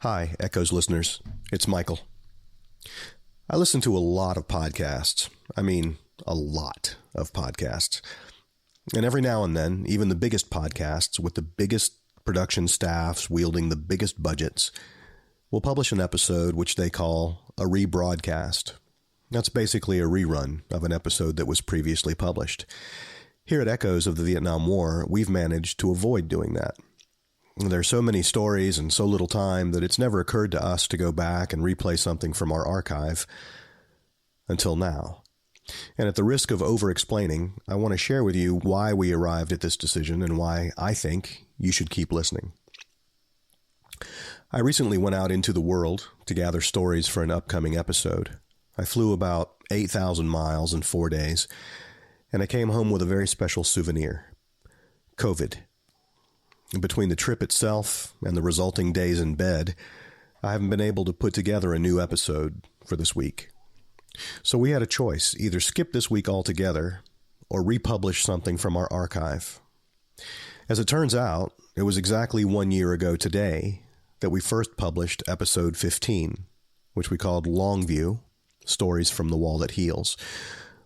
Hi, Echoes listeners. It's Michael. I listen to a lot of podcasts. I mean, a lot of podcasts. And every now and then, even the biggest podcasts with the biggest production staffs wielding the biggest budgets will publish an episode which they call a rebroadcast. That's basically a rerun of an episode that was previously published. Here at Echoes of the Vietnam War, we've managed to avoid doing that. There are so many stories and so little time that it's never occurred to us to go back and replay something from our archive until now. And at the risk of over-explaining, I want to share with you why we arrived at this decision and why I think you should keep listening. I recently went out into the world to gather stories for an upcoming episode. I flew about 8,000 miles in 4 days, and I came home with a very special souvenir: COVID. Between the trip itself and the resulting days in bed, I haven't been able to put together a new episode for this week. So we had a choice: either skip this week altogether or republish something from our archive. As it turns out, it was exactly 1 year ago today that we first published episode 15, which we called Longview, Stories from the Wall That Heals.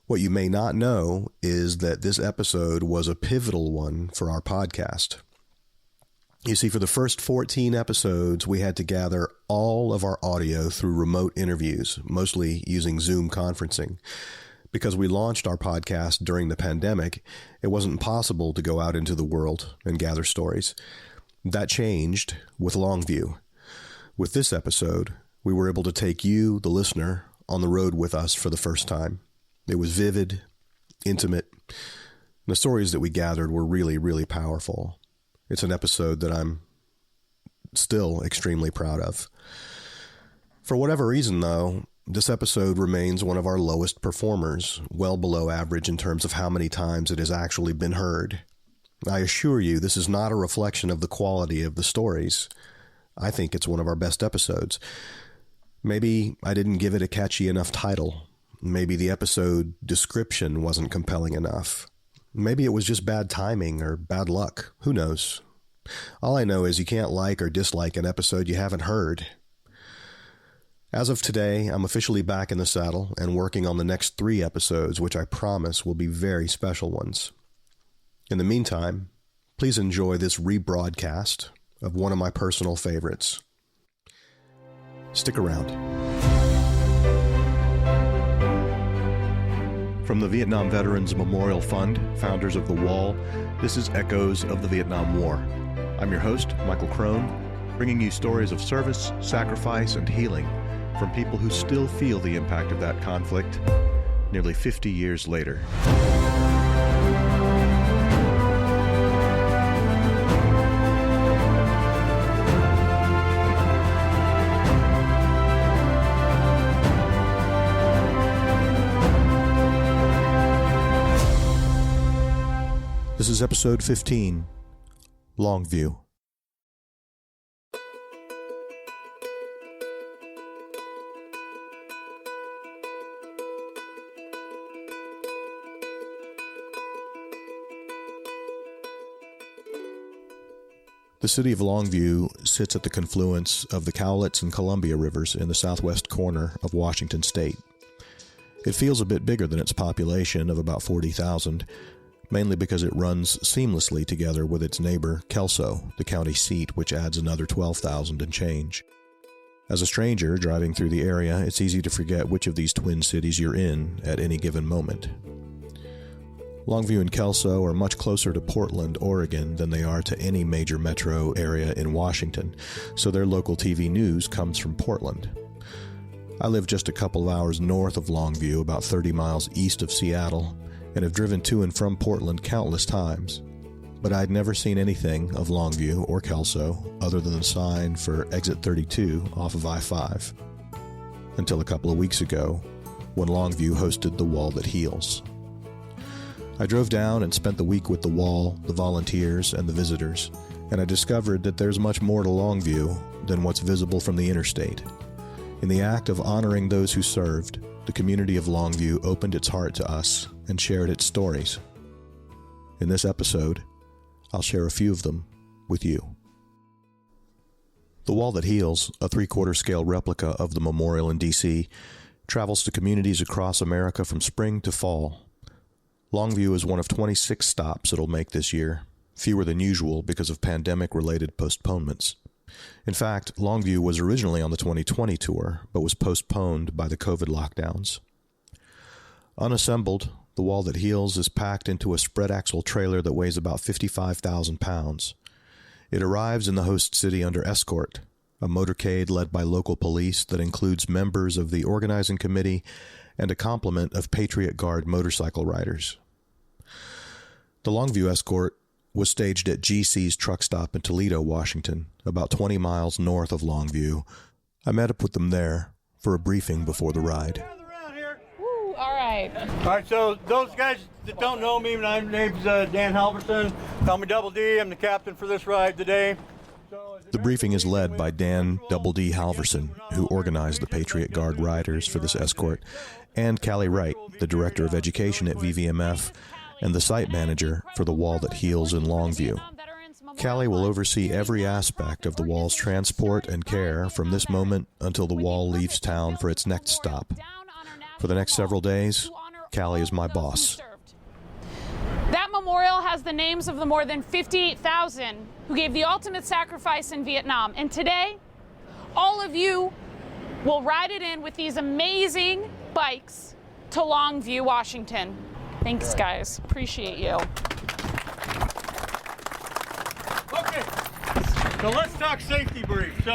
What you may not know is that this episode was a pivotal one for our podcast. You see, for the first 14 episodes, we had to gather all of our audio through remote interviews, mostly using Zoom conferencing. Because we launched our podcast during the pandemic, it wasn't possible to go out into the world and gather stories. That changed with Longview. With this episode, we were able to take you, the listener, on the road with us for the first time. It was vivid, intimate. The stories that we gathered were really, really powerful. It's an episode that I'm still extremely proud of. For whatever reason, though, this episode remains one of our lowest performers, well below average in terms of how many times it has actually been heard. I assure you, this is not a reflection of the quality of the stories. I think it's one of our best episodes. Maybe I didn't give it a catchy enough title. Maybe the episode description wasn't compelling enough. Maybe it was just bad timing or bad luck. Who knows? All I know is you can't like or dislike an episode you haven't heard. As of today, I'm officially back in the saddle and working on the next 3 episodes, which I promise will be very special ones. In the meantime, please enjoy this rebroadcast of one of my personal favorites. Stick around. From the Vietnam Veterans Memorial Fund, founders of The Wall, this is Echoes of the Vietnam War. I'm your host, Michael Crone, bringing you stories of service, sacrifice, and healing from people who still feel the impact of that conflict nearly 50 years later. This is episode 15, Longview. The city of Longview sits at the confluence of the Cowlitz and Columbia rivers in the southwest corner of Washington state. It feels a bit bigger than its population of about 40,000, mainly because it runs seamlessly together with its neighbor, Kelso, the county seat, which adds another 12,000 and change. As a stranger driving through the area, it's easy to forget which of these twin cities you're in at any given moment. Longview and Kelso are much closer to Portland, Oregon than they are to any major metro area in Washington, so their local TV news comes from Portland. I live just a couple of hours north of Longview, about 30 miles east of Seattle, and have driven to and from Portland countless times, but I'd never seen anything of Longview or Kelso other than the sign for Exit 32 off of I-5, until a couple of weeks ago when Longview hosted The Wall That Heals. I drove down and spent the week with The Wall, the volunteers, and the visitors, and I discovered that there's much more to Longview than what's visible from the interstate. In the act of honoring those who served, the community of Longview opened its heart to us and shared its stories. In this episode, I'll share a few of them with you. The Wall That Heals, a 3/4 scale replica of the memorial in D.C., travels to communities across America from spring to fall. Longview is one of 26 stops it'll make this year, fewer than usual because of pandemic-related postponements. In fact, Longview was originally on the 2020 tour, but was postponed by the COVID lockdowns. Unassembled, The Wall That Heals is packed into a spread-axle trailer that weighs about 55,000 pounds. It arrives in the host city under escort, a motorcade led by local police that includes members of the organizing committee and a complement of Patriot Guard motorcycle riders. The Longview escort was staged at GC's truck stop in Toledo, Washington, about 20 miles north of Longview. I met up with them there for a briefing before the ride. Woo, all right. All right, so those guys that don't know me, my name's Dan Halverson. Call me Double D. I'm the captain for this ride today. The briefing is led by Dan Double D Halverson, who organized the Patriot Guard riders for this escort, and Callie Wright, the director of education at VVMF and the site manager for the Wall That Heals in Longview. Callie will oversee every aspect of the wall's transport and care from this moment until the wall leaves town for its next stop. For the next several days, Callie is my boss. That memorial has the names of the more than 58,000 who gave the ultimate sacrifice in Vietnam. And today, all of you will ride it in with these amazing bikes to Longview, Washington. Thanks, guys. Appreciate you. Okay, so let's talk safety brief. So,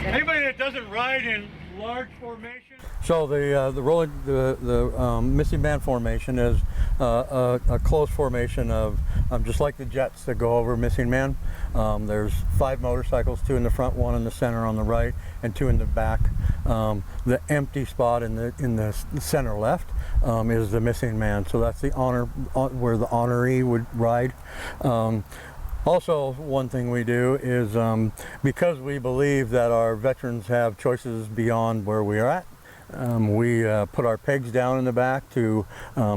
anybody that doesn't ride in large formation. So the missing man formation is a close formation of just like the jets that go over missing man. There's 5 motorcycles, 2 in the front, 1 in the center on the right, and 2 in the back. The empty spot in the center left is the missing man. So that's the where the honoree would ride. Also, one thing we do is because we believe that our veterans have choices beyond where we are at, we put our pegs down in the back to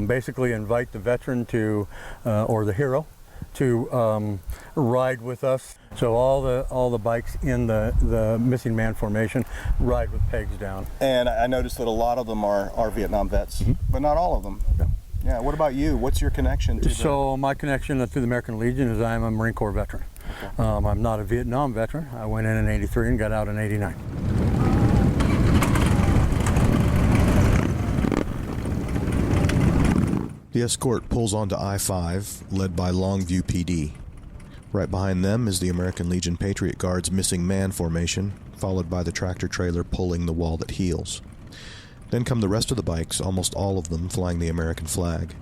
basically invite the veteran to, or the hero, to ride with us. So all the bikes in the missing man formation ride with pegs down. And I noticed that a lot of them are Vietnam vets, but not all of them. Yeah. Yeah. What about you? What's your connection to? So my connection to the American Legion is I'm a Marine Corps veteran. Okay. I'm not a Vietnam veteran. I went in '83 and got out in '89. The escort pulls onto I-5, led by Longview PD. Right behind them is the American Legion Patriot Guard's missing man formation, followed by the tractor trailer pulling the Wall That Heals. Then come the rest of the bikes, almost all of them flying the American flag.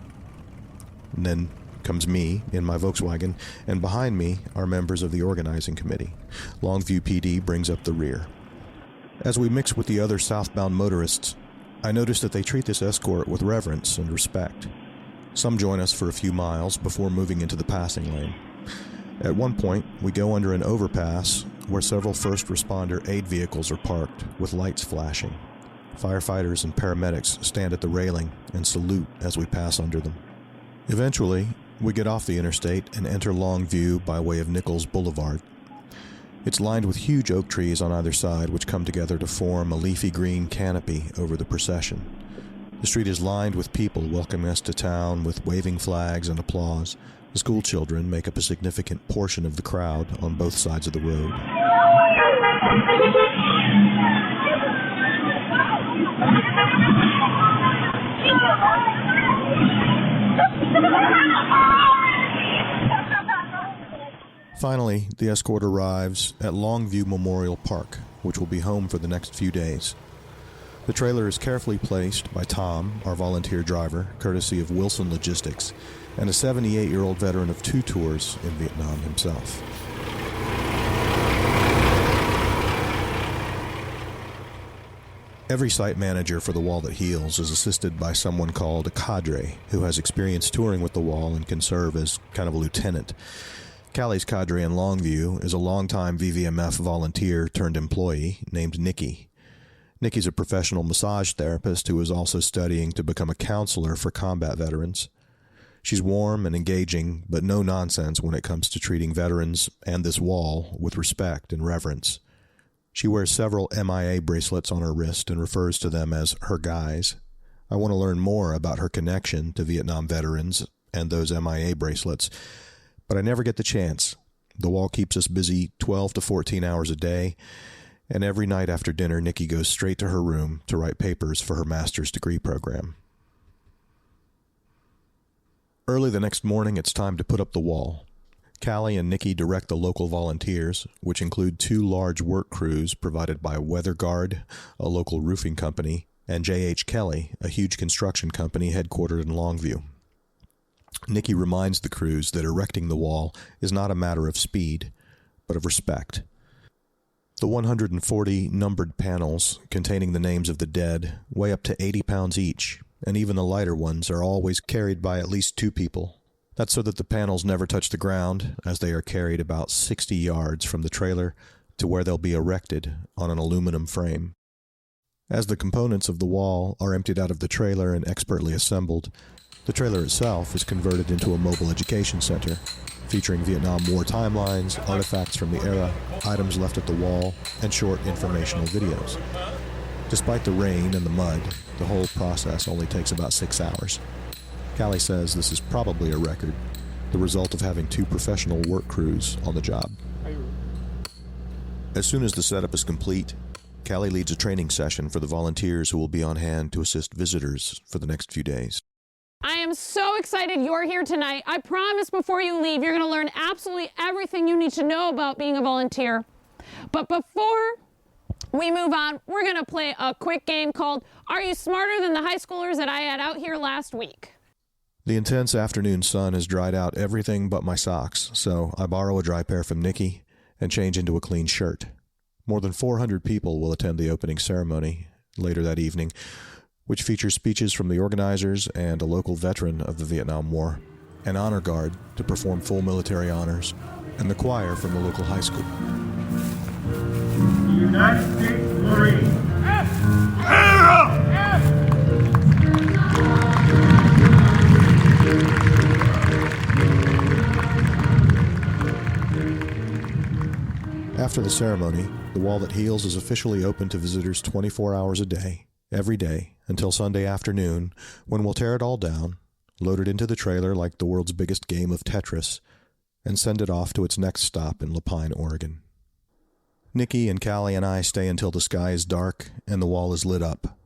And then comes me in my Volkswagen, and behind me are members of the organizing committee. Longview PD brings up the rear. As we mix with the other southbound motorists, I notice that they treat this escort with reverence and respect. Some join us for a few miles before moving into the passing lane. At one point, we go under an overpass where several first responder aid vehicles are parked with lights flashing. Firefighters and paramedics stand at the railing and salute as we pass under them. Eventually, we get off the interstate and enter Longview by way of Nichols Boulevard. It's lined with huge oak trees on either side which come together to form a leafy green canopy over the procession. The street is lined with people welcoming us to town with waving flags and applause. The school children make up a significant portion of the crowd on both sides of the road. Finally, the escort arrives at Longview Memorial Park, which will be home for the next few days. The trailer is carefully placed by Tom, our volunteer driver, courtesy of Wilson Logistics, and a 78-year-old veteran of 2 tours in Vietnam himself. Every site manager for the Wall That Heals is assisted by someone called a cadre, who has experience touring with the wall and can serve as kind of a lieutenant. Callie's cadre in Longview is a longtime VVMF volunteer turned employee named Nikki. Nikki's a professional massage therapist who is also studying to become a counselor for combat veterans. She's warm and engaging, but no nonsense when it comes to treating veterans and this wall with respect and reverence. She wears several MIA bracelets on her wrist and refers to them as her guys. I want to learn more about her connection to Vietnam veterans and those MIA bracelets, but I never get the chance. The wall keeps us busy 12 to 14 hours a day, and every night after dinner, Nikki goes straight to her room to write papers for her master's degree program. Early the next morning, it's time to put up the wall. Callie and Nikki direct the local volunteers, which include 2 large work crews provided by Weather Guard, a local roofing company, and J.H. Kelly, a huge construction company headquartered in Longview. Nikki reminds the crews that erecting the wall is not a matter of speed, but of respect. The 140 numbered panels containing the names of the dead weigh up to 80 pounds each, and even the lighter ones are always carried by at least 2 people. That's so that the panels never touch the ground, as they are carried about 60 yards from the trailer to where they'll be erected on an aluminum frame. As the components of the wall are emptied out of the trailer and expertly assembled, the trailer itself is converted into a mobile education center, featuring Vietnam War timelines, artifacts from the era, items left at the wall, and short informational videos. Despite the rain and the mud, the whole process only takes about 6 hours. Callie says this is probably a record, the result of having 2 professional work crews on the job. As soon as the setup is complete, Callie leads a training session for the volunteers who will be on hand to assist visitors for the next few days. I am so excited you're here tonight. I promise before you leave, you're going to learn absolutely everything you need to know about being a volunteer. But before we move on, we're going to play a quick game called Are You Smarter Than the High Schoolers That I Had Out Here Last Week? The intense afternoon sun has dried out everything but my socks, so I borrow a dry pair from Nikki and change into a clean shirt. More than 400 people will attend the opening ceremony later that evening, which features speeches from the organizers and a local veteran of the Vietnam War, an honor guard to perform full military honors, and the choir from the local high school. United States Marine. After the ceremony, the wall that heals is officially open to visitors 24 hours a day, every day, until Sunday afternoon, when we'll tear it all down, load it into the trailer like the world's biggest game of Tetris, and send it off to its next stop in Lapine, Oregon. Nikki and Callie and I stay until the sky is dark and the wall is lit up.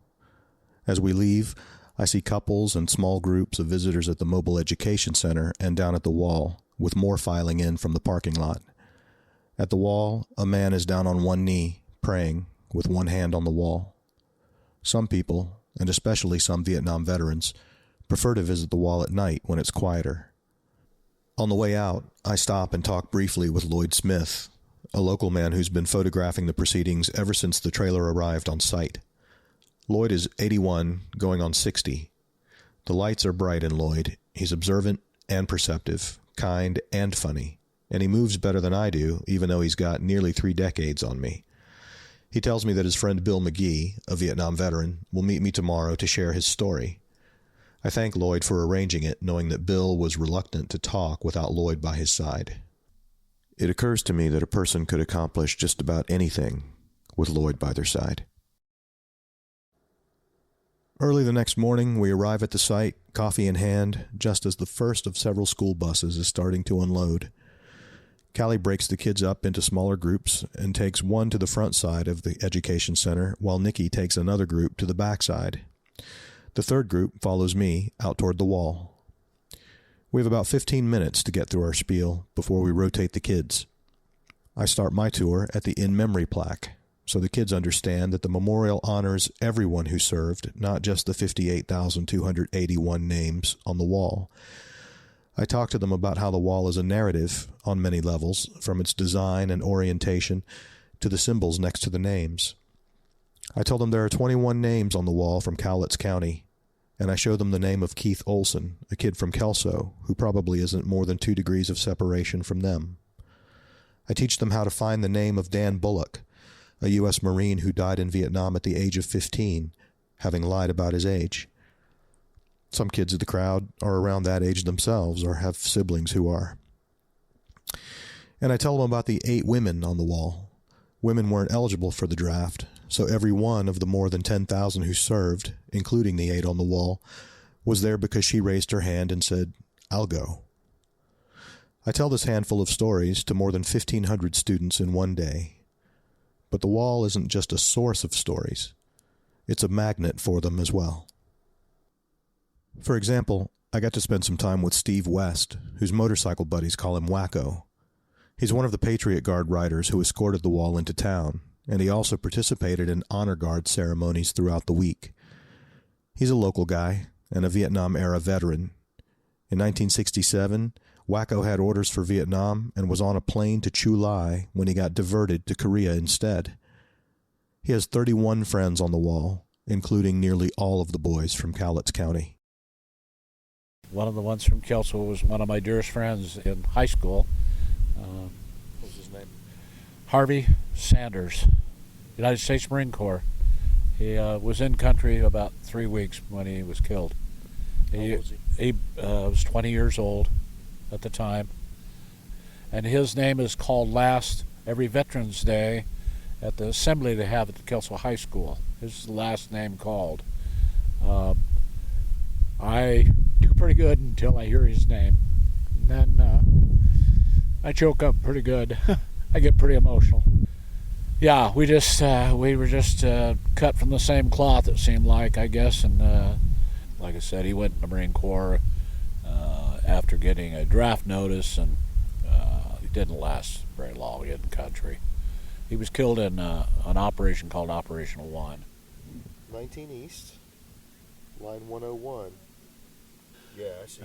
As we leave, I see couples and small groups of visitors at the Mobile Education Center and down at the wall, with more filing in from the parking lot. At the wall, a man is down on one knee, praying, with one hand on the wall. Some people, and especially some Vietnam veterans, prefer to visit the wall at night when it's quieter. On the way out, I stop and talk briefly with Lloyd Smith, a local man who's been photographing the proceedings ever since the trailer arrived on site. Lloyd is 81, going on 60. The lights are bright in Lloyd. He's observant and perceptive, kind and funny, and he moves better than I do, even though he's got nearly 3 decades on me. He tells me that his friend Bill McGee, a Vietnam veteran, will meet me tomorrow to share his story. I thank Lloyd for arranging it, knowing that Bill was reluctant to talk without Lloyd by his side. It occurs to me that a person could accomplish just about anything with Lloyd by their side. Early the next morning, we arrive at the site, coffee in hand, just as the first of several school buses is starting to unload. Callie breaks the kids up into smaller groups and takes one to the front side of the education center, while Nikki takes another group to the back side. The third group follows me out toward the wall. We have about 15 minutes to get through our spiel before we rotate the kids. I start my tour at the in memory plaque, so the kids understand that the memorial honors everyone who served, not just the 58,281 names on the wall. I talk to them about how the wall is a narrative on many levels, from its design and orientation to the symbols next to the names. I tell them there are 21 names on the wall from Cowlitz County, and I show them the name of Keith Olson, a kid from Kelso, who probably isn't more than 2 degrees of separation from them. I teach them how to find the name of Dan Bullock, a U.S. Marine who died in Vietnam at the age of 15, having lied about his age. Some kids in the crowd are around that age themselves or have siblings who are. And I tell them about the 8 women on the wall. Women weren't eligible for the draft, so every one of the more than 10,000 who served, including the 8 on the wall, was there because she raised her hand and said, "I'll go." I tell this handful of stories to more than 1,500 students in one day. But the wall isn't just a source of stories. It's a magnet for them as well. For example, I got to spend some time with Steve West, whose motorcycle buddies call him Wacko. He's one of the Patriot Guard riders who escorted the wall into town, and he also participated in honor guard ceremonies throughout the week. He's a local guy and a Vietnam-era veteran. In 1967, Wacko had orders for Vietnam and was on a plane to Chu Lai when he got diverted to Korea instead. He has 31 friends on the wall, including nearly all of the boys from Cowlitz County. One of the ones from Kelso was one of my dearest friends in high school. What was his name? Harvey Sanders, United States Marine Corps. He was in country about 3 weeks when he was killed. How old was he? He was 20 years old at the time. And his name is called last every Veterans Day at the assembly they have at the Kelso High School. His is the last name called. I do pretty good until I hear his name. And then I choke up pretty good. I get pretty emotional. Yeah, we were just cut from the same cloth, it seemed like, I guess. And like I said, he went in the Marine Corps after getting a draft notice, and he didn't last very long in the country. He was killed in an operation called Operational 1. 19 East, line 101. Yeah, I see.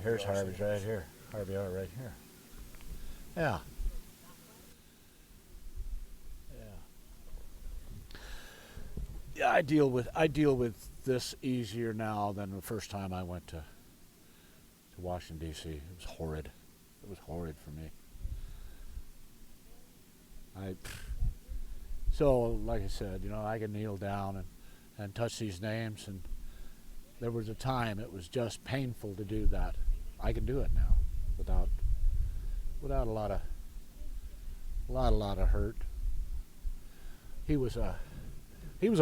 Here's Harvey's right here. Harvey R right here. Yeah. Yeah, I deal with this easier now than the first time I went to Washington, D.C. It was horrid. It was horrid for me. So, like I said, I can kneel down and touch these names, and there was a time it was just painful to do that. I can do it now without a lot of hurt. He was a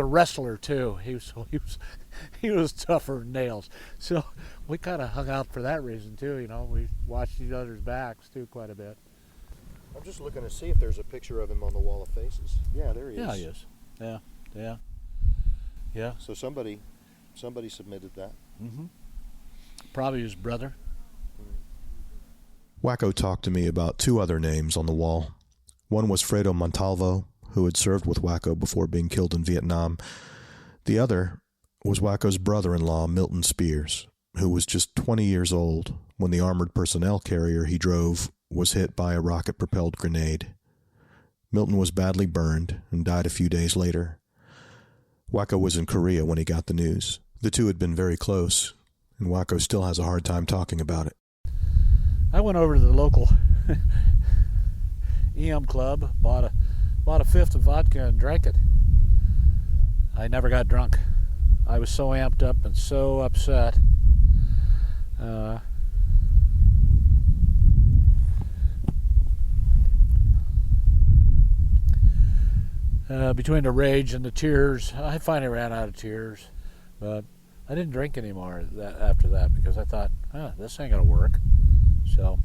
wrestler too. He was tougher than nails. So we kind of hung out for that reason too. We watched each other's backs too quite a bit. I'm just looking to see if there's a picture of him on the wall of faces. Yeah, there he is. Yeah, he is. Yeah. So somebody submitted that. Mm-hmm. Probably his brother. Wacko talked to me about 2 other names on the wall. One was Fredo Montalvo, who had served with Wacko before being killed in Vietnam. The other was Wacko's brother-in-law, Milton Spears, who was just 20 years old when the armored personnel carrier he drove was hit by a rocket-propelled grenade. Milton was badly burned and died a few days later. Wacko was in Korea when he got the news. The two had been very close, and Wacko still has a hard time talking about it. I went over to the local EM club, bought a fifth of vodka and drank it. I never got drunk. I was so amped up and so upset. Between the rage and the tears, I finally ran out of tears. But I didn't drink anymore after that because I thought, this ain't gonna work. So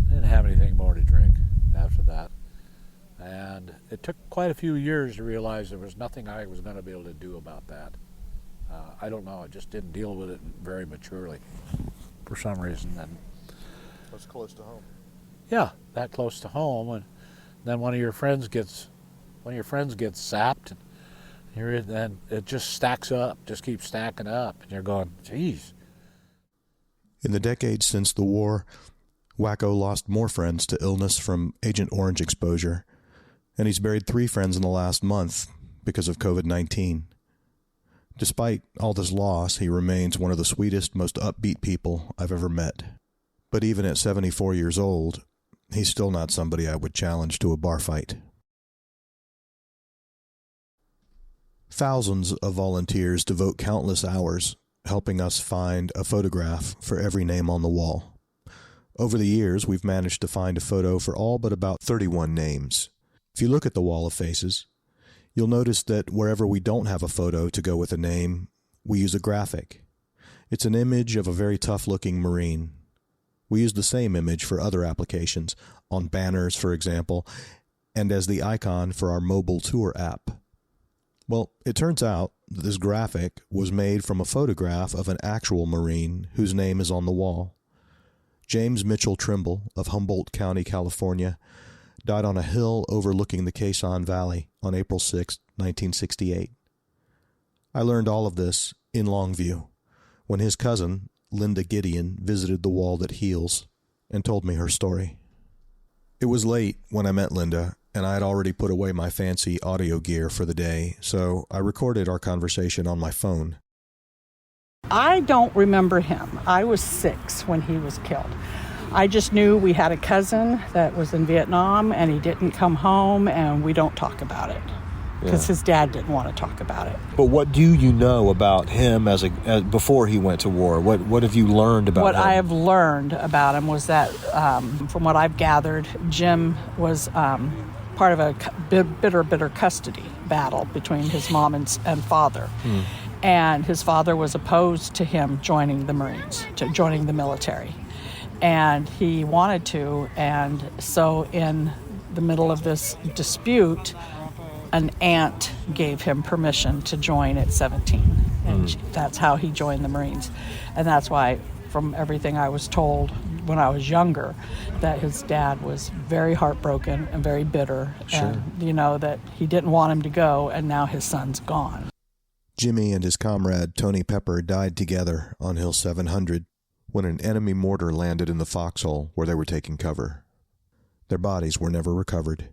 I didn't have anything more to drink after that. And it took quite a few years to realize there was nothing I was going to be able to do about that. I don't know, I just didn't deal with it very maturely for some reason. And That's close to home. yeah, that close to home, and then one of your friends gets zapped, and then it just stacks up, just keeps stacking up, and you're going, geez. In the decades since the war, Wacko lost more friends to illness from Agent Orange exposure, and he's buried 3 friends in the last month because of COVID-19. Despite all this loss, he remains one of the sweetest, most upbeat people I've ever met. But even at 74 years old, he's still not somebody I would challenge to a bar fight. Thousands of volunteers devote countless hours helping us find a photograph for every name on the wall. Over the years, we've managed to find a photo for all but about 31 names. If you look at the wall of faces, you'll notice that wherever we don't have a photo to go with a name, we use a graphic. It's an image of a very tough-looking Marine. We use the same image for other applications, on banners, for example, and as the icon for our mobile tour app. Well, it turns out that this graphic was made from a photograph of an actual Marine whose name is on the wall. James Mitchell Trimble of Humboldt County, California, died on a hill overlooking the Quezon Valley on April 6, 1968. I learned all of this in Longview when his cousin, Linda Gideon, visited the wall that heals and told me her story. It was late when I met Linda, and I had already put away my fancy audio gear for the day, so I recorded our conversation on my phone. I don't remember him. I was 6 when he was killed. I just knew we had a cousin that was in Vietnam and he didn't come home, and we don't talk about it because his dad didn't want to talk about it. But what do you know about him as before he went to war? What have you learned about him? What I have learned about him was that, from what I've gathered, Jim was part of a bitter custody battle between his mom and father. And his father was opposed to him joining the Marines, to joining the military. And he wanted to, and so in the middle of this dispute, an aunt gave him permission to join at 17. And that's how he joined the Marines. And that's why, from everything I was told when I was younger, that his dad was very heartbroken and very bitter. Sure. And, that he didn't want him to go, and now his son's gone. Jimmy and his comrade Tony Pepper died together on Hill 700 when an enemy mortar landed in the foxhole where they were taking cover. Their bodies were never recovered.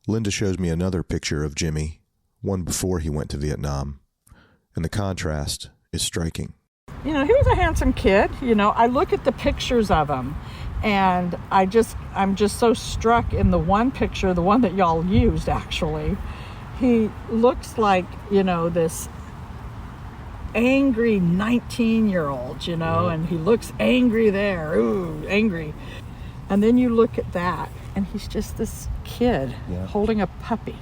Linda shows me another picture of Jimmy, one before he went to Vietnam, and the contrast is striking. He was a handsome kid. I look at the pictures of him, and I'm just so struck in the one picture, the one that y'all used actually. He looks like, this angry 19-year-old, and he looks angry there, angry. And then you look at that, and he's just this kid holding a puppy.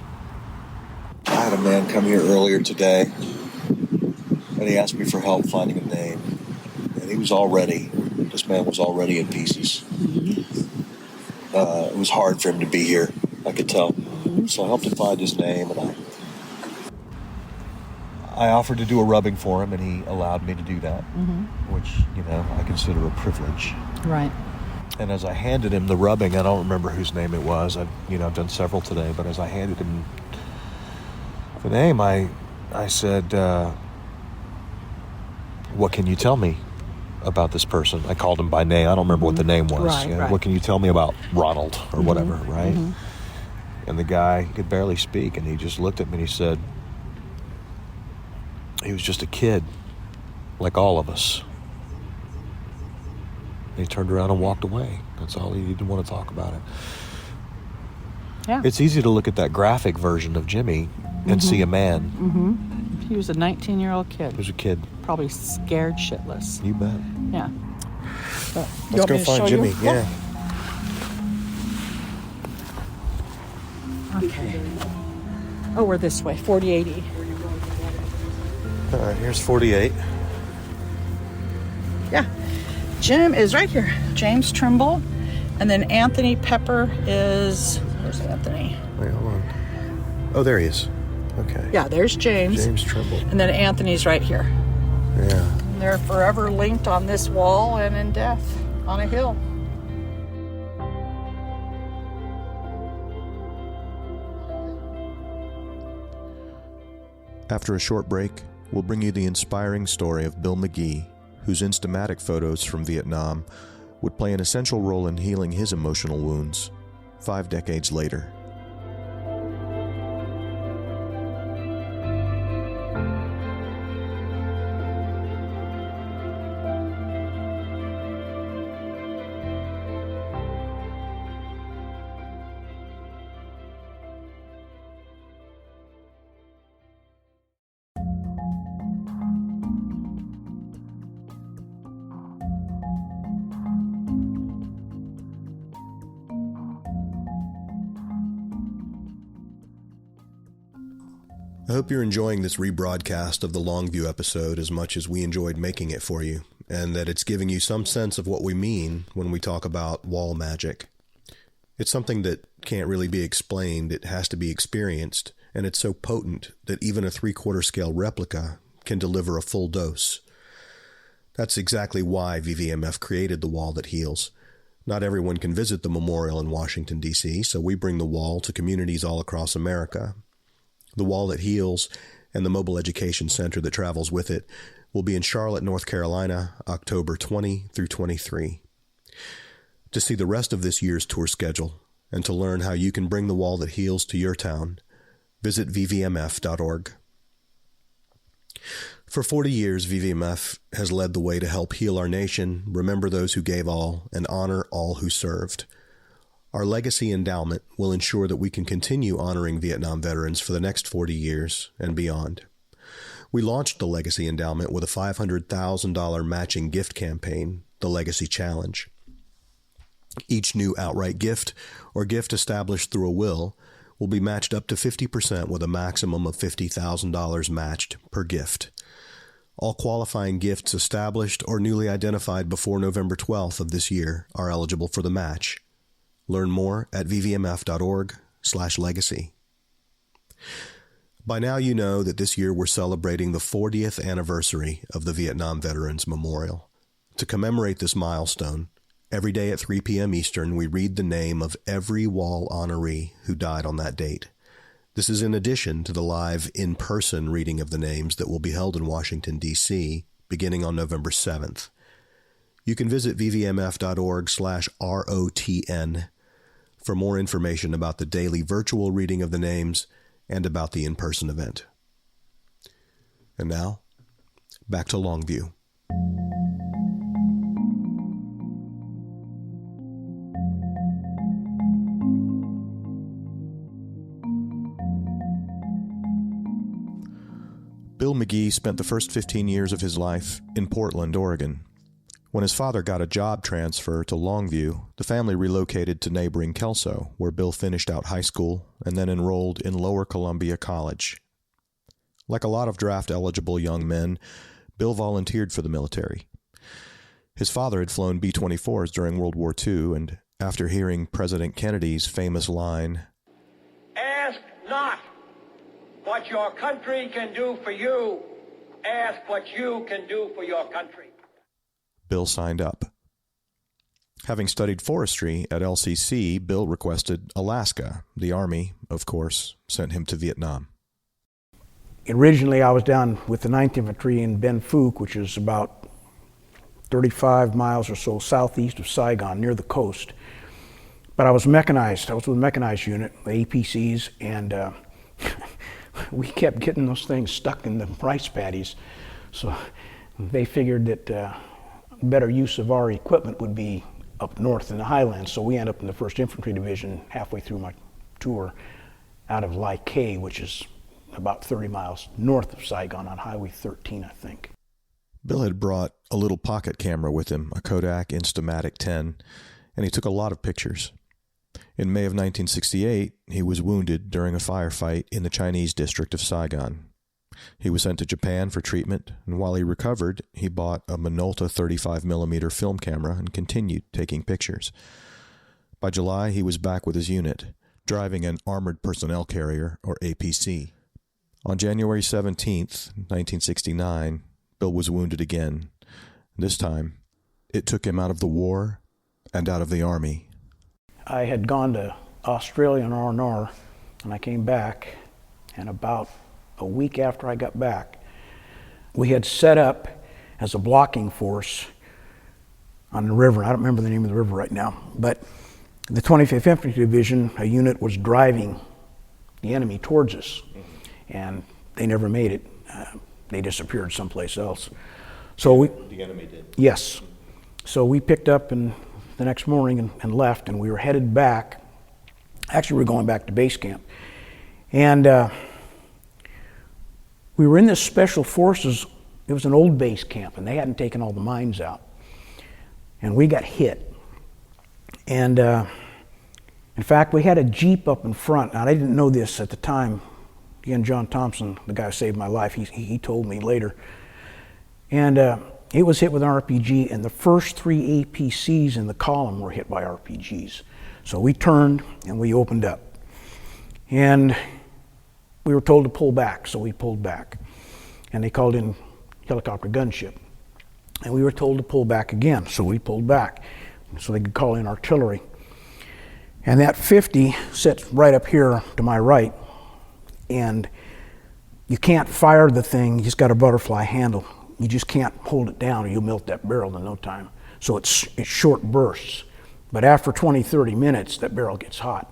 I had a man come here earlier today, and he asked me for help finding a name. And this man was already in pieces. It was hard for him to be here, I could tell. So I helped him find his name, and I offered to do a rubbing for him, and he allowed me to do that, which, I consider a privilege. Right. And as I handed him the rubbing, I don't remember whose name it was. I've done several today, but as I handed him the name, I said, what can you tell me about this person? I called him by name. I don't remember what the name was. Right. What can you tell me about Ronald or whatever, right? And the guy could barely speak, and he just looked at me and he said, he was just a kid, like all of us. And he turned around and walked away. That's all. He didn't want to talk about it. Yeah. It's easy to look at that graphic version of Jimmy and see a man. He was a 19-year-old kid. He was a kid. Probably scared shitless. You bet. Yeah. But Let's go find Jimmy. Yeah. Okay. Oh, we're this way, 4080. All right, here's 48. Yeah. Jim is right here. James Trimble. And then Anthony Pepper is... Where's Anthony? Wait, hold on. Oh, there he is. Okay. Yeah, there's James. James Trimble. And then Anthony's right here. Yeah. And they're forever linked on this wall and in death on a hill. After a short break, we'll bring you the inspiring story of Bill McGee, whose Instamatic photos from Vietnam would play an essential role in healing his emotional wounds 5 decades later. I hope you're enjoying this rebroadcast of the Longview episode as much as we enjoyed making it for you, and that it's giving you some sense of what we mean when we talk about wall magic. It's something that can't really be explained, it has to be experienced, and it's so potent that even a 3/4 scale replica can deliver a full dose. That's exactly why VVMF created the wall that heals. Not everyone can visit the memorial in Washington, D.C., so we bring the wall to communities all across America. The wall that heals and the mobile education center that travels with it will be in Charlotte, North Carolina, October 20 through 23. To see the rest of this year's tour schedule and to learn how you can bring the wall that heals to your town, visit vvmf.org. For 40 years, VVMF has led the way to help heal our nation, remember those who gave all, and honor all who served. Our legacy endowment will ensure that we can continue honoring Vietnam veterans for the next 40 years and beyond. We launched the Legacy Endowment with a $500,000 matching gift campaign, the Legacy Challenge. Each new outright gift or gift established through a will be matched up to 50% with a maximum of $50,000 matched per gift. All qualifying gifts established or newly identified before November 12th of this year are eligible for the match. Learn more at vvmf.org/legacy. By now you know that this year we're celebrating the 40th anniversary of the Vietnam Veterans Memorial. To commemorate this milestone, every day at 3 p.m. Eastern, we read the name of every wall honoree who died on that date. This is in addition to the live in-person reading of the names that will be held in Washington, D.C., beginning on November 7th. You can visit vvmf.org/ROTN for more information about the daily virtual reading of the names and about the in-person event. And now, back to Longview. Bill McGee spent the first 15 years of his life in Portland, Oregon. When his father got a job transfer to Longview, the family relocated to neighboring Kelso, where Bill finished out high school and then enrolled in Lower Columbia College. Like a lot of draft-eligible young men, Bill volunteered for the military. His father had flown B-24s during World War II, and after hearing President Kennedy's famous line, Ask not what your country can do for you. Ask what you can do for your country. Bill signed up. Having studied forestry at LCC, Bill requested Alaska. The Army, of course, sent him to Vietnam. Originally, I was down with the 9th Infantry in Ben Phuc, which is about 35 miles or so southeast of Saigon, near the coast. But I was mechanized. I was with a mechanized unit, the APCs, and we kept getting those things stuck in the rice paddies. So they figured that better use of our equipment would be up north in the highlands. So we ended up in the 1st Infantry Division halfway through my tour out of Lai Khe, which is about 30 miles north of Saigon on Highway 13, I think. Bill had brought a little pocket camera with him, a Kodak Instamatic 10, and he took a lot of pictures. In May of 1968, he was wounded during a firefight in the Chinese district of Saigon. He was sent to Japan for treatment, and while he recovered, he bought a Minolta 35mm film camera and continued taking pictures. By July, he was back with his unit, driving an Armored Personnel Carrier, or APC. On January 17th, 1969, Bill was wounded again. This time, it took him out of the war and out of the Army. I had gone to Australia and R&R, and I came back, and about a week after I got back, we had set up as a blocking force on the river. I don't remember the name of the river right now, but the 25th Infantry Division, a unit was driving the enemy towards us, and they never made it. They disappeared someplace else. So the enemy did? Yes. So we picked up the next morning and left, and we were headed back. Actually, we were going back to base camp. And we were in this Special Forces. It was an old base camp, and they hadn't taken all the mines out. And we got hit. And in fact, we had a Jeep up in front. Now, I didn't know this at the time. Again, John Thompson, the guy who saved my life, he told me later. And it was hit with an RPG, and the first 3 APCs in the column were hit by RPGs. So we turned and we opened up. And we were told to pull back, so we pulled back. And they called in helicopter gunship. And we were told to pull back again, so we pulled back, so they could call in artillery. And that 50 sits right up here to my right, and you can't fire the thing, you just got a butterfly handle. You just can't hold it down or you'll melt that barrel in no time. So it's short bursts. But after 20, 30 minutes, that barrel gets hot.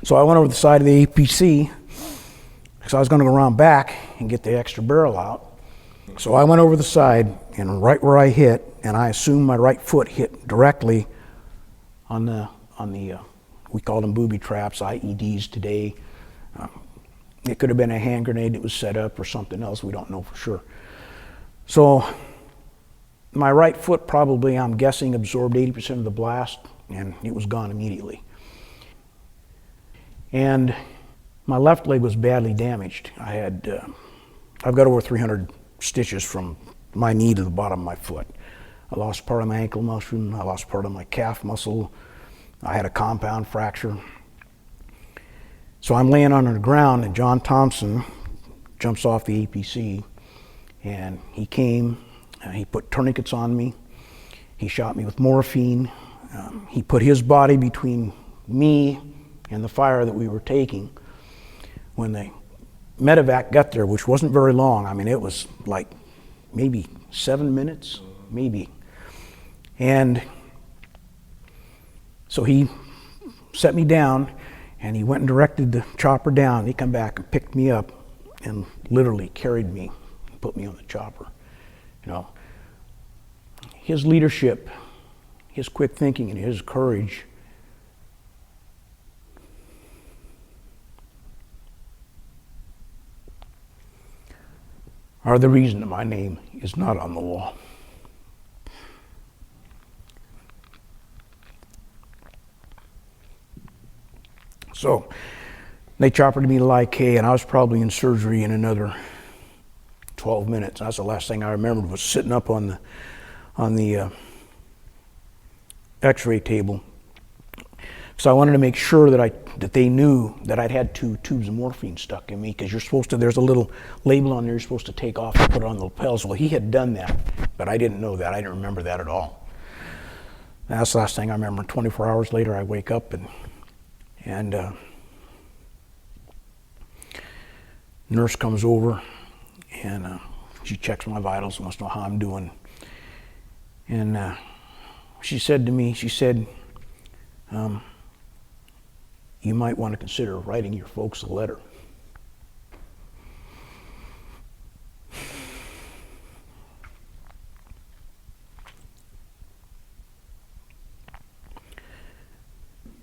So I went over the side of the APC, because I was going to go around back and get the extra barrel out. So I went over the side, and right where I hit, and I assumed my right foot hit directly on the we called them booby traps, IEDs today. It could have been a hand grenade that was set up or something else, we don't know for sure. So my right foot probably, I'm guessing, absorbed 80% of the blast, and it was gone immediately. And my left leg was badly damaged. I've got over 300 stitches from my knee to the bottom of my foot. I lost part of my ankle muscle, I lost part of my calf muscle, I had a compound fracture. So I'm laying on the ground, and John Thompson jumps off the APC, and he came, he put tourniquets on me, he shot me with morphine, he put his body between me and the fire that we were taking. When the medevac got there, which wasn't very long, I mean, it was like maybe 7 minutes, maybe. And so he set me down, and he went and directed the chopper down. He come back and picked me up and literally carried me and put me on the chopper. You know, his leadership, his quick thinking, and his courage are the reason that my name is not on the wall. So they choppered me to IK, and I was probably in surgery in another 12 minutes. That's the last thing I remembered, was sitting up on the x-ray table. So I wanted to make sure that they knew that I'd had 2 tubes of morphine stuck in me, because you're supposed to, there's a little label on there you're supposed to take off and put it on the lapels. Well, he had done that, but I didn't know that. I didn't remember that at all. And that's the last thing I remember. 24 hours later, I wake up and nurse comes over, and she checks my vitals, wants to know how I'm doing. And she said to me, you might want to consider writing your folks a letter.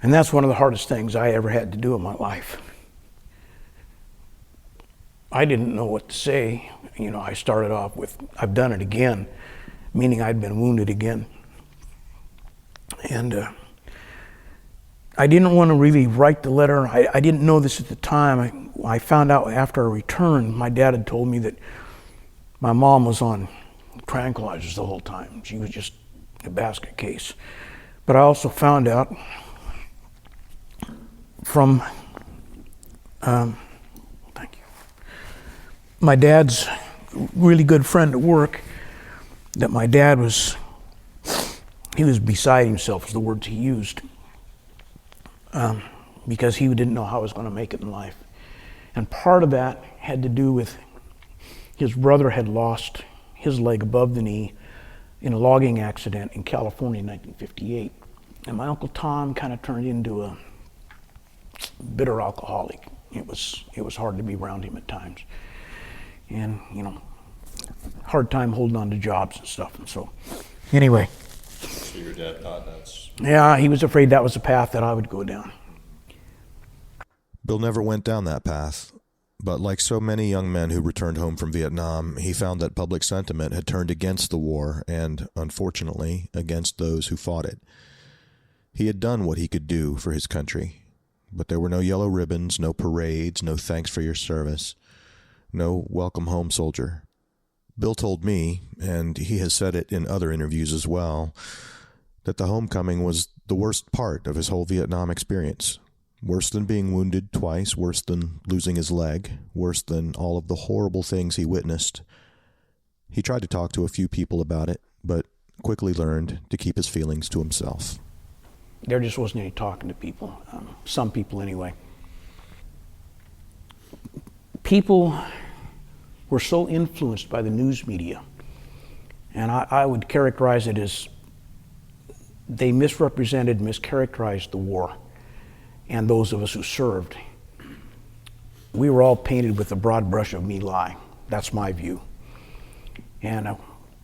And that's one of the hardest things I ever had to do in my life. I didn't know what to say. You know, I started off with, I've done it again, meaning I'd been wounded again. And I didn't want to really write the letter. I didn't know this at the time. I found out after I returned, my dad had told me that my mom was on tranquilizers the whole time. She was just a basket case. But I also found out from my dad's really good friend at work, that my dad was beside himself, is the words he used, because he didn't know how I was going to make it in life. And part of that had to do with his brother had lost his leg above the knee in a logging accident in California in 1958. And my Uncle Tom kind of turned into a bitter alcoholic. It was hard to be around him at times. And, you know, hard time holding on to jobs and stuff. And so, anyway. So your dad thought that's... Yeah, he was afraid that was the path that I would go down. Bill never went down that path, but like so many young men who returned home from Vietnam, he found that public sentiment had turned against the war and, unfortunately, against those who fought it. He had done what he could do for his country. but there were no yellow ribbons, no parades, no thanks for your service, no welcome home, soldier. Bill told me, and he has said it in other interviews as well, that the homecoming was the worst part of his whole Vietnam experience. Worse than being wounded twice, worse than losing his leg, worse than all of the horrible things he witnessed. He tried to talk to a few people about it, but quickly learned to keep his feelings to himself. There just wasn't any talking to people, some people anyway. People were so influenced by the news media, and I would characterize it as they misrepresented, mischaracterized the war and those of us who served. We were all painted with a broad brush of My Lai. That's my view. And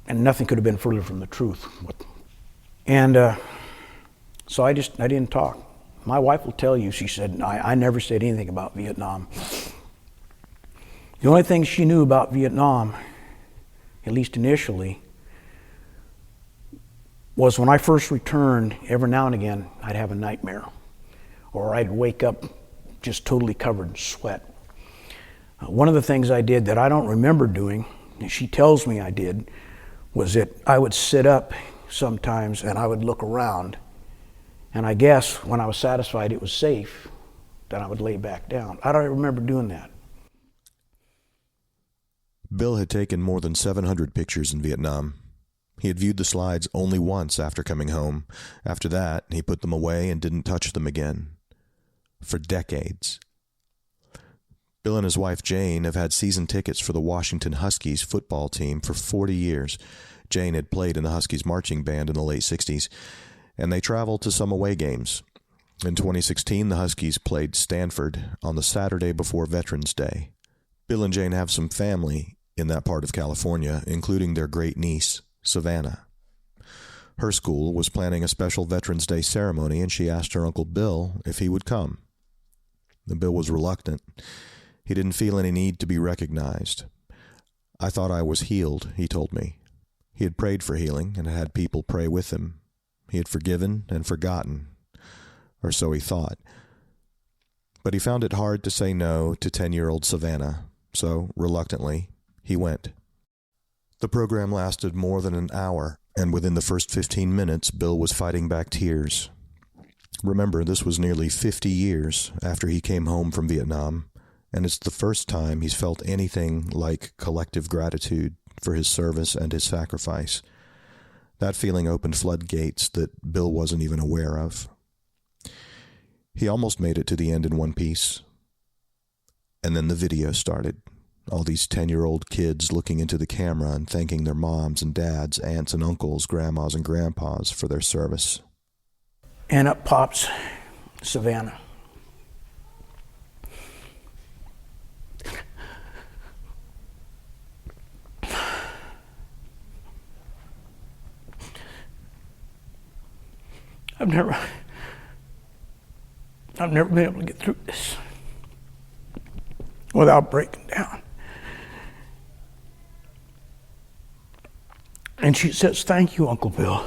nothing could have been further from the truth. And so I didn't talk. My wife will tell you, she said, I never said anything about Vietnam. The only thing she knew about Vietnam, at least initially, was when I first returned, every now and again, I'd have a nightmare, or I'd wake up just totally covered in sweat. One of the things I did that I don't remember doing, and she tells me I did, was that I would sit up sometimes and I would look around, and I guess when I was satisfied it was safe, then I would lay back down. I don't remember doing that. Bill had taken more than 700 pictures in Vietnam. He had viewed the slides only once after coming home. After that, he put them away and didn't touch them again. For decades. Bill and his wife Jane have had season tickets for the Washington Huskies football team for 40 years. Jane had played in the Huskies marching band in the late 60s, and they traveled to some away games. In 2016, the Huskies played Stanford on the Saturday before Veterans Day. Bill and Jane have some family in that part of California, including their great niece, Savannah. Her school was planning a special Veterans Day ceremony, and she asked her Uncle Bill if he would come. Bill was reluctant. He didn't feel any need to be recognized. I thought I was healed, he told me. He had prayed for healing and had people pray with him. He had forgiven and forgotten, or so he thought. But he found it hard to say no to 10-year-old Savannah, so reluctantly, he went. The program lasted more than an hour, and within the first 15 minutes, Bill was fighting back tears. Remember, this was nearly 50 years after he came home from Vietnam, and it's the first time he's felt anything like collective gratitude for his service and his sacrifice. That feeling opened floodgates that Bill wasn't even aware of. He almost made it to the end in one piece. And then the video started. All these 10-year-old kids looking into the camera and thanking their moms and dads, aunts and uncles, grandmas and grandpas for their service. And up pops Savannah. I've never been able to get through this without breaking down. And she says, "Thank you, Uncle Bill,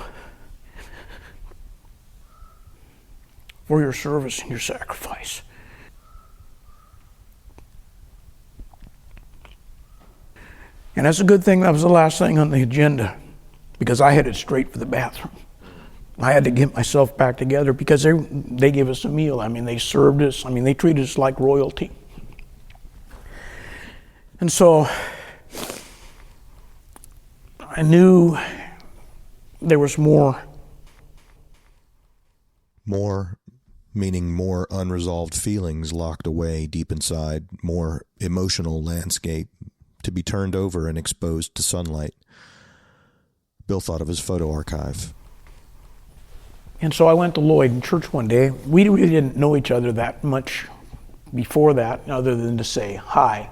for your service and your sacrifice." And that's a good thing that was the last thing on the agenda, because I headed straight for the bathroom. I had to get myself back together because they gave us a meal. I mean, they served us. I mean, they treated us like royalty. And so I knew there was more. More, meaning more unresolved feelings locked away deep inside, more emotional landscape to be turned over and exposed to sunlight. Bill thought of his photo archive. And so I went to Lloyd in church one day. We really didn't know each other that much before that, other than to say hi.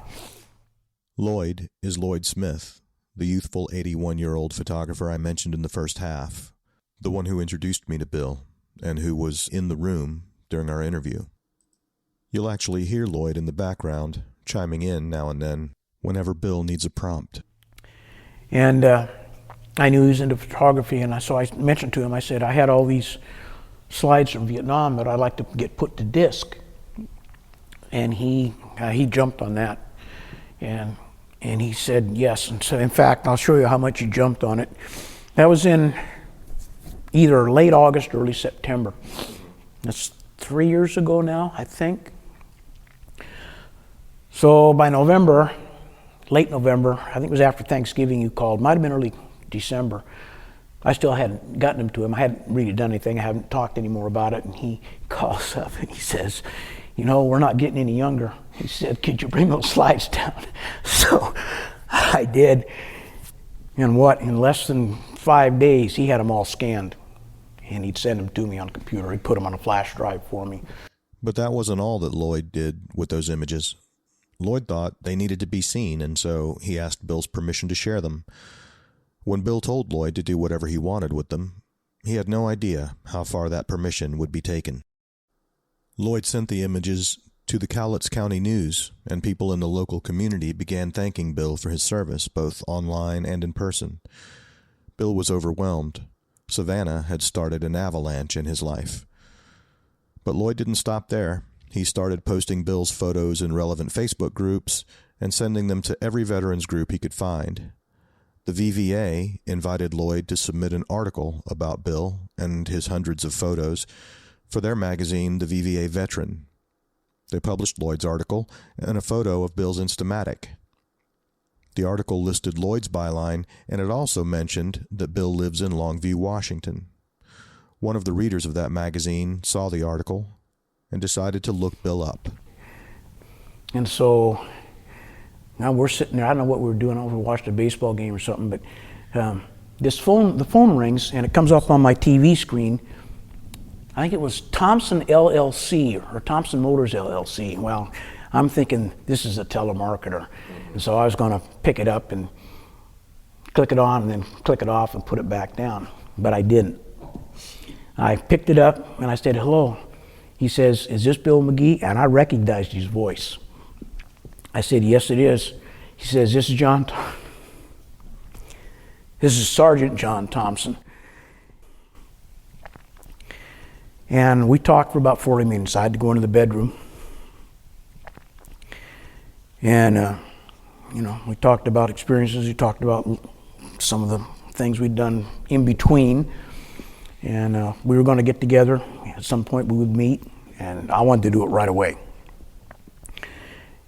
Lloyd is Lloyd Smith, the youthful 81-year-old photographer I mentioned in the first half, the one who introduced me to Bill, and who was in the room during our interview. You'll actually hear Lloyd in the background, chiming in now and then, whenever Bill needs a prompt. And I knew he was into photography, and so I mentioned to him, I said, I had all these slides from Vietnam that I'd like to get put to disc. And he jumped on that, and he said yes. And so, in fact, I'll show you how much he jumped on it. That was in either late August or early September. That's 3 years ago now, I think. So by November, late November, I think it was after Thanksgiving you called, might have been early December. I still hadn't gotten him to him. I hadn't really done anything. I haven't talked anymore about it. And he calls up and he says, you know, we're not getting any younger. He said, could you bring those slides down? So I did. And in less than 5 days, he had them all scanned. And he'd send them to me on a computer. He'd put them on a flash drive for me. But that wasn't all that Lloyd did with those images. Lloyd thought they needed to be seen, and so he asked Bill's permission to share them. When Bill told Lloyd to do whatever he wanted with them, he had no idea how far that permission would be taken. Lloyd sent the images to the Cowlitz County News, and people in the local community began thanking Bill for his service, both online and in person. Bill was overwhelmed. Savannah had started an avalanche in his life. But Lloyd didn't stop there. He started posting Bill's photos in relevant Facebook groups and sending them to every veterans group he could find. The VVA invited Lloyd to submit an article about Bill and his hundreds of photos for their magazine, The VVA Veteran. They published Lloyd's article and a photo of Bill's Instamatic. The article listed Lloyd's byline, and it also mentioned that Bill lives in Longview, Washington. One of the readers of that magazine saw the article and decided to look Bill up. And so now we're sitting there. I don't know what we were doing. I was watching a baseball game or something, but the phone rings, and it comes up on my TV screen. I think it was Thompson LLC or Thompson Motors LLC. Well, I'm thinking this is a telemarketer. And so I was going to pick it up and click it on and then click it off and put it back down. But I didn't. I picked it up and I said, hello. He says, is this Bill McGee? And I recognized his voice. I said, yes, it is. He says, this is This is Sergeant John Thompson. And we talked for about 40 minutes. I had to go into the bedroom. And, we talked about experiences. We talked about some of the things we'd done in between. And we were going to get together. At some point we would meet. And I wanted to do it right away.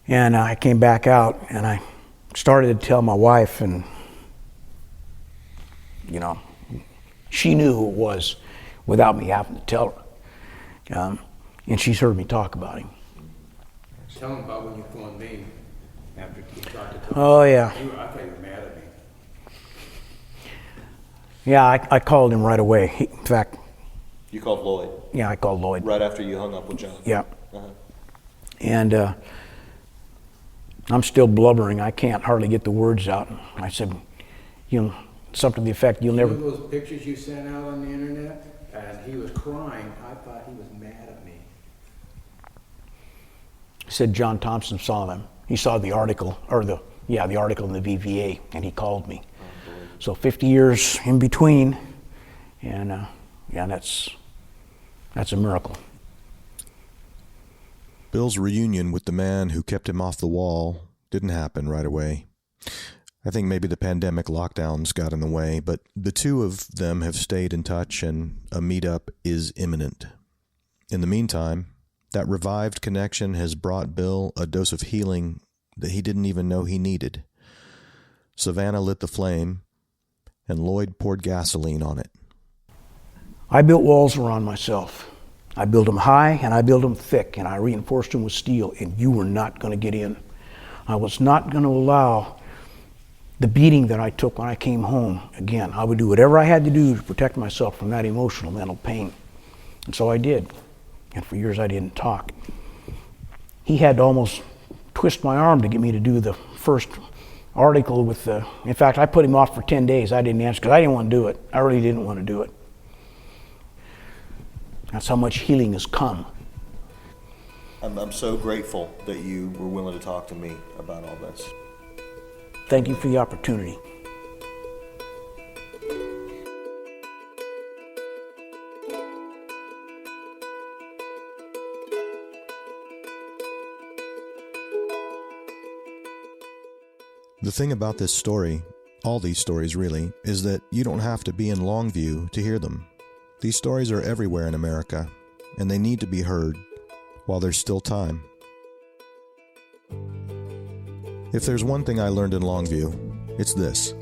And I came back out and I started to tell my wife, and, she knew who it was without me having to tell her. And she's heard me talk about him. Tell him about when you phoned me after you talked to Tom. Oh, yeah. I thought you were mad at me. Yeah, I called him right away. In fact... You called Lloyd? Yeah, I called Lloyd. Right after you hung up with John? Yeah. And I'm still blubbering. I can't hardly get the words out. I said, something to the effect, you'll never... Those pictures you sent out on the internet, and he was crying. I thought he was mad at me. He said John Thompson saw them. He saw the article, the article in the VVA, and he called me. So 50 years in between, and that's a miracle. Bill's reunion with the man who kept him off the wall didn't happen right away. I think maybe the pandemic lockdowns got in the way, but the two of them have stayed in touch, and a meetup is imminent. In the meantime, that revived connection has brought Bill a dose of healing that he didn't even know he needed. Savannah lit the flame, and Lloyd poured gasoline on it. I built walls around myself. I built them high and I built them thick, and I reinforced them with steel, and you were not going to get in. I was not going to allow the beating that I took when I came home. Again, I would do whatever I had to do to protect myself from that emotional, mental pain. And so I did. And for years I didn't talk. He had to almost twist my arm to get me to do the first article with the... In fact, I put him off for 10 days. I didn't answer because I didn't want to do it. I really didn't want to do it. That's how much healing has come. I'm so grateful that you were willing to talk to me about all this. Thank you for the opportunity. The thing about this story, all these stories really, is that you don't have to be in Longview to hear them. These stories are everywhere in America, and they need to be heard while there's still time. If there's one thing I learned in Longview, it's this.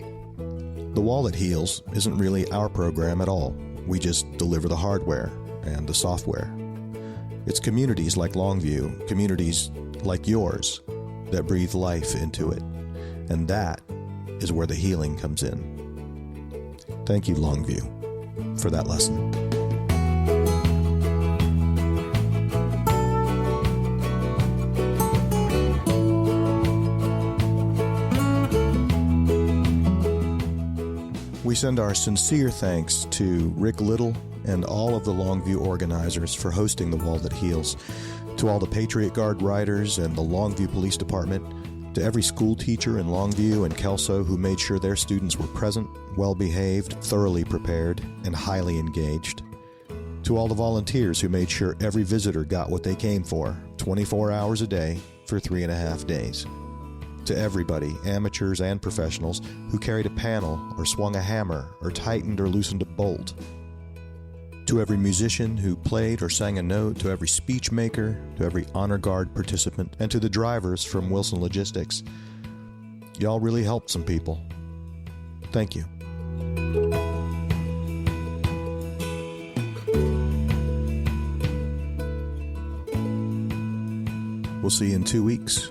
The Wall That Heals isn't really our program at all. We just deliver the hardware and the software. It's communities like Longview, communities like yours, that breathe life into it. And that is where the healing comes in. Thank you, Longview, for that lesson. We send our sincere thanks to Rick Little and all of the Longview organizers for hosting The Wall That Heals, to all the Patriot Guard riders and the Longview Police Department, to every school teacher in Longview and Kelso who made sure their students were present, well-behaved, thoroughly prepared, and highly engaged, to all the volunteers who made sure every visitor got what they came for, 24 hours a day for 3.5 days, to everybody, amateurs and professionals, who carried a panel or swung a hammer or tightened or loosened a bolt, to every musician who played or sang a note, to every speech maker, to every honor guard participant, and to the drivers from Wilson Logistics. Y'all really helped some people. Thank you. We'll see you in 2 weeks.